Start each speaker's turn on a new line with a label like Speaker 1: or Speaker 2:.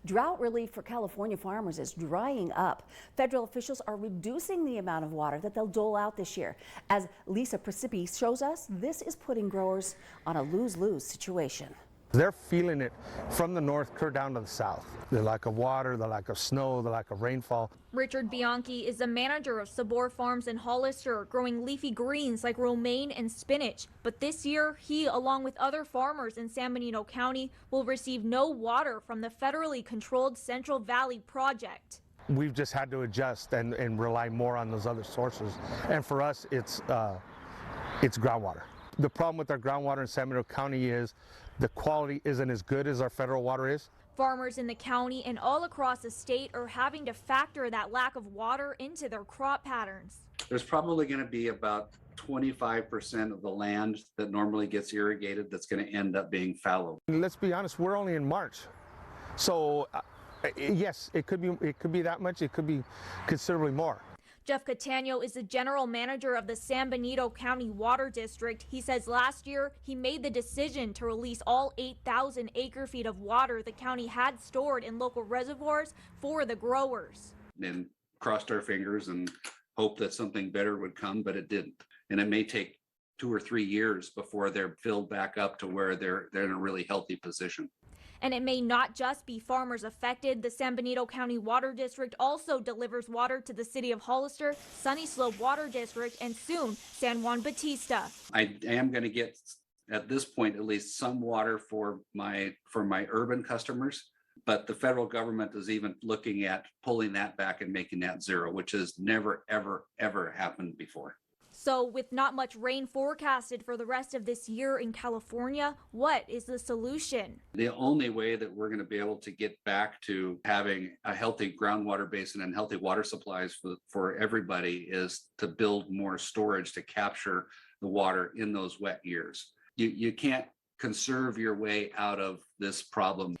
Speaker 1: Drought relief for California farmers is drying up. Federal officials are reducing the amount of water that they'll dole out this year. As Lisa Presipi shows us, this is putting growers on a lose-lose situation.
Speaker 2: They're feeling it from the north clear down to the south. The lack of water, the lack of snow, the lack of rainfall.
Speaker 3: Richard Bianchi is the manager of Sabor Farms in Hollister, growing leafy greens like romaine and spinach. But this year, he, along with other farmers in San Benito County, will receive no water from the federally controlled Central Valley Project.
Speaker 2: We've just had to adjust and rely more on those other sources. And for us, it's groundwater. The problem with our groundwater in San Benito County is the quality isn't as good as our federal water is.
Speaker 3: Farmers in the county and all across the state are having to factor that lack of water into their crop patterns.
Speaker 4: There's probably going to be about 25% of the land that normally gets irrigated that's going to end up being fallow.
Speaker 2: And let's be honest, we're only in March. So yes, it could be that much, it could be considerably more.
Speaker 3: Jeff Catano is the general manager of the San Benito County Water District. He says last year he made the decision to release all 8,000 acre-feet of water the county had stored in local reservoirs for the growers.
Speaker 4: And crossed our fingers and hoped that something better would come, but it didn't. And it may take 2 or 3 years before they're filled back up to where they're in a really healthy position.
Speaker 3: And it may not just be farmers affected. The San Benito County Water District also delivers water to the city of Hollister, Sunny Slope Water District, and soon San Juan Bautista.
Speaker 4: I am going to get, at this point, at least some water for my urban customers, but the federal government is even looking at pulling that back and making that zero, which has never, ever, ever happened before.
Speaker 3: So with not much rain forecasted for the rest of this year in California, what is the solution?
Speaker 4: The only way that we're going to be able to get back to having a healthy groundwater basin and healthy water supplies for everybody is to build more storage to capture the water in those wet years. You can't conserve your way out of this problem.